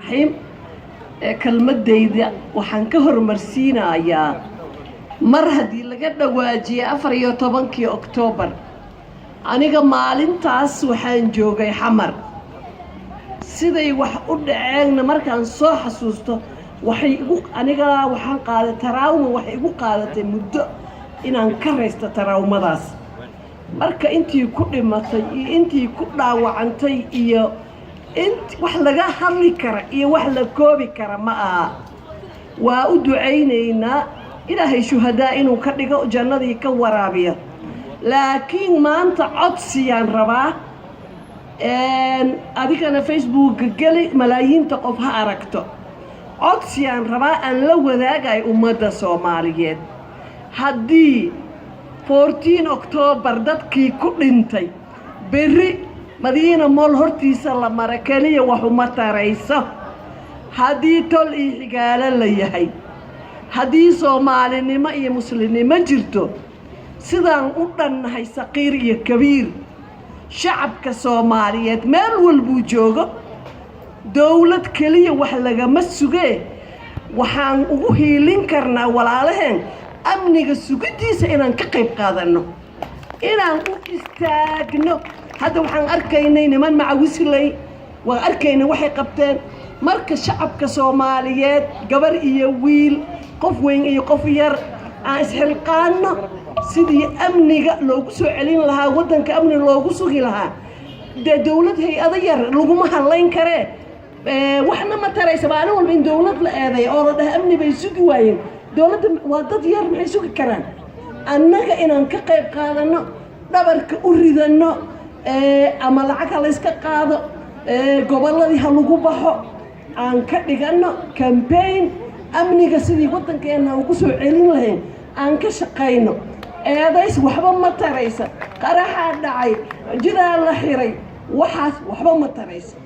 الرحيم كلمتayda waxaan ka hormarsiinayaa mar hadii laga dhawaajiyay 14 Oktoobar aniga maalintaas waxaan joogay xamar siday wax u dhaceen markaan soo xasuusto aniga waxaan qaaday taraawma waxay igu qaadatay muddo inaan ka reysto taraawmadaas marka intii ku dhimatay iyo intii ku dhaawacantay iyo wax laga hadli kara iyo wax la koobi kara ma aha waa u duceynaynaa ilaahay shuhadaa inuu ka dhigo jannadii ka waraabiyo laakiin maanta codsiyaan rabaa adigana Facebook gali malaayiinta qof ha aragto codsiyaan rabaa aan la wadaagay ummadda Soomaaliyeed haddii 14 Oktoobar dadkii ku dhintay berri madiina mool hortiisa la mara kaliya wax uma tarayso haddii tol iyo xigaalo la yahay haddii Soomaalinimo iyo muslimnimo jirto sidaan u dhannahay saqiir iyo kabiir shacabka Soomaaliyeed meel walbuu joogo dawlad kaliya wax lagama sugee waxaan ugu hiilin karnaa walaalaheen amniga sugidiisa inaan ka qayb qaadano inaan u istaagno hadda waxaan arkaynay niman macawisley waan arkaynay waxay qabteen marka shacabka Soomaaliyeed gabar iyo wiil qof weyn iyo qof yar aan isxilqaano sidii amniga loogu soo celin lahaa wadanka amni loogu sugi lahaa dawlad hay'ado yar laguma hadlayn karee waxna ma taraysa baan walba in dawlad la eeday oo la dhahay amni bay sugi waayeen dawladda waa dad yar maxay sugi karaan annaga inaan ka qayb qaadano dhabarka u ridano ama lacag la iska qaado gobolladii ha lagu baxo aan ka dhigano campaign amniga sidii wadankeena ugu soo celin lahayn aan ka shaqeyno eedays waxba ma taraysa qaraxa dhacay jiraa la xiray waxaas waxba ma taraysa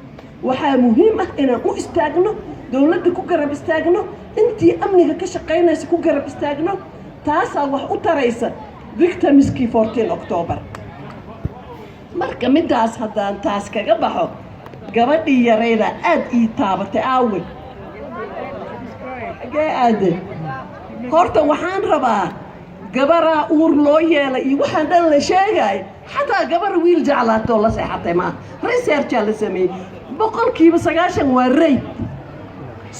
waxaa muhiim ah inaan u istaagno dawladda ku garab istaagno intii amniga ka shaqeynaysa ku garab istaagno taasaa wax u taraysa victimskii 14 Oktoobar marka midaas haddaan taas kaga baxo gabadhii yarayda aad ii taabatay aawe aade horta waxaan rabaa gabaraa uur loo yeelay iyo waxaan dhan la sheegay xataa gabar wiil jeclaatoo la seexatay ma research la sameeyay 90% waa rape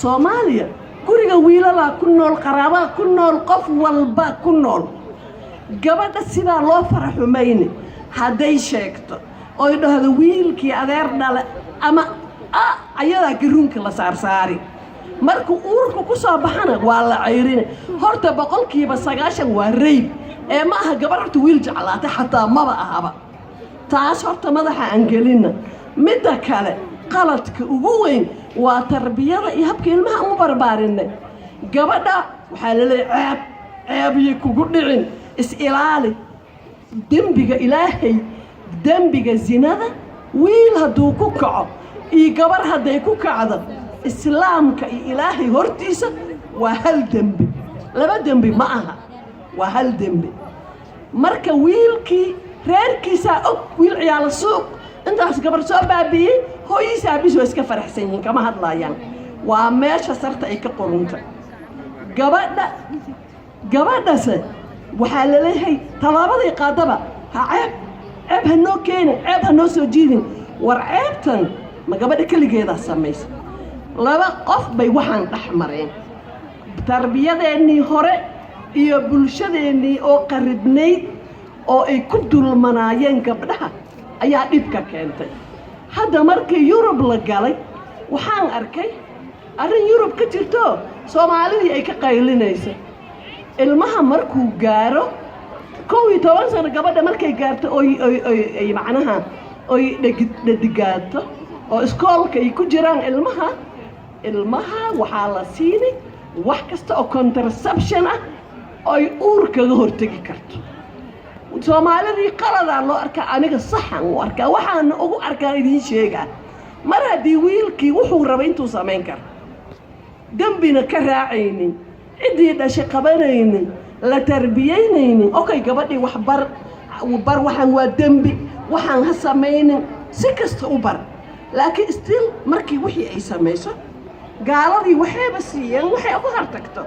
Soomaaliya guriga wiilala ku nool qaraaba ku nool qof walba ku nool gabadha sidaa loo faraxumayni hadday sheegto oo dhahdo wiilkii adeer dhale ama ayada garuunka la saarsaari markuu uurku ku soo baxana waa la ceyrin horta 90% waa rape ma aha gabartu wiil jeclaatay xataa maba ahaba taas horta madaxa aan gelina midda kale qaladka ugu weyn waa tarbiyada iyo habka ilmaha u barbaarinay gabadha waxaa la leeyahay ceeb kugu dhicin is ilaali dembiga ilaahay dembiga zinada wiil haduu ku kaco iyo gabar haday ku kacdo islaamka iyo ilaahay hortiisa waa hal dembi laba dembi ma aha waa hal dembi marka wiilkii reerkiisa og wiil ciyaal suuq intaas gabar soo baabiyay hooyisa biso iska faraxsan yihiin kama hadlayaan waa meesha sarta ay ka qorunta gabadhaas waxaa la leeyahay talaabadii qaadaba ha ceeb hanoo keenin ceeb hanoo soo jiidin war ceebtan ma gabadha kaligeeda samaysa laba qof bay waxaan dhaxmareen tarbiyadeennii hore iyo bulshadeennii oo qaribnayd oo ay ku dulmanaayeen gabdhaha ayaa dhibka keentay hadda markii Yurub la galay waxaan arkay arrin Yurub ka jirto Soomaalidii ay ka qaylinayso ilmaha markuu gaaro 12 sano gabadha markay gaarto ay macnaha oo dhadigaato oo iskoolka ay ku jiraan ilmaha waxaa la siinay wax kasta oo contraception ah ay uurkaga hortagi karto Soomaalidii qaladaan loo arkaa aniga saxan u arkaa waxaan ugu arkaa idin sheegaa mar haddii wiilkii wuxuu rabay intuu samayn karo dambina ka raacaynin cidii dhashay qabanaynin la tarbiyeynaynin okay gabadhii wax bar waxaan waa dambi waxaan ha samaynin si kasta u bar laakiin still markii wixii ay samayso gaaladii waxayba siiyeen waxay uga hartagto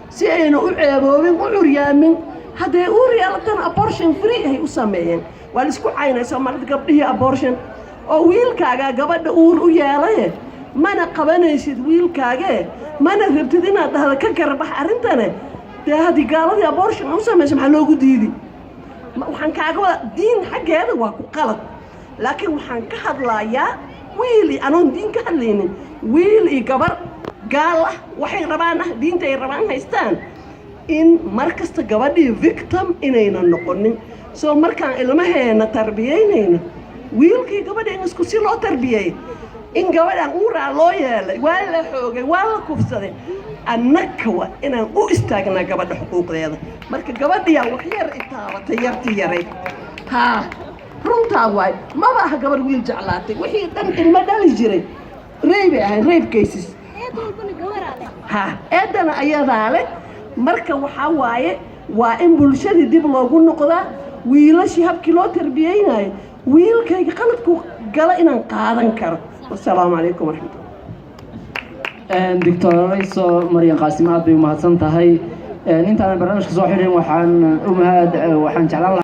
si ayna u ceeboobin u curyaamin hadday uur yeelatana abortion free ay u sameeyeen waa la isku caynay soomaalida gabdhihii abortion oo wiilkaagaa gabadha uur u yeelaye mana qabanaysid wiilkaagee mana rabtid inaad dhahda ka garbax arrintane dee haddii gaaladii abortion u samayso maxaa loogu diidi waxaan kaaga wada diin xaggeeda waa ku qalad laakiin waxaan ka hadlayaa wiil iyo anoon diin ka hadlaynin wiil iyo gabar gaal ah waxay rabaan ah diinta ay rabaan haystaan in mar kasta gabadhii victim inayna noqonin soo markaan ilmaheena tarbiyaynayno wiilkii gabadha in isku si loo tarbiyey in gabadhan uuraa loo yeelay waa la xoogay waa la kufsaday annaka waa inaan u istaagnaa gabadha xuquuqdeeda marka gabadhiyaa wax yar itaabatay yartii yaray haa runtaa waay maba aha gabadh wiil jeclaatay wixii dhan ilmo dhali jiray reybay ahayn reyb cases ha eedana ayadaa leh marka waxaa waaye waa in bulshadii dib loogu noqdaa wiilashii habkii loo tarbiyeynayo wiilkayga qaladku gala inaan qaadan karo wasalaamu calaykum waraxmatullah doctor rayso maryan qaasim aad bay u mahadsan tahay intaan barnaamijka soo xirin waxaan jeclaan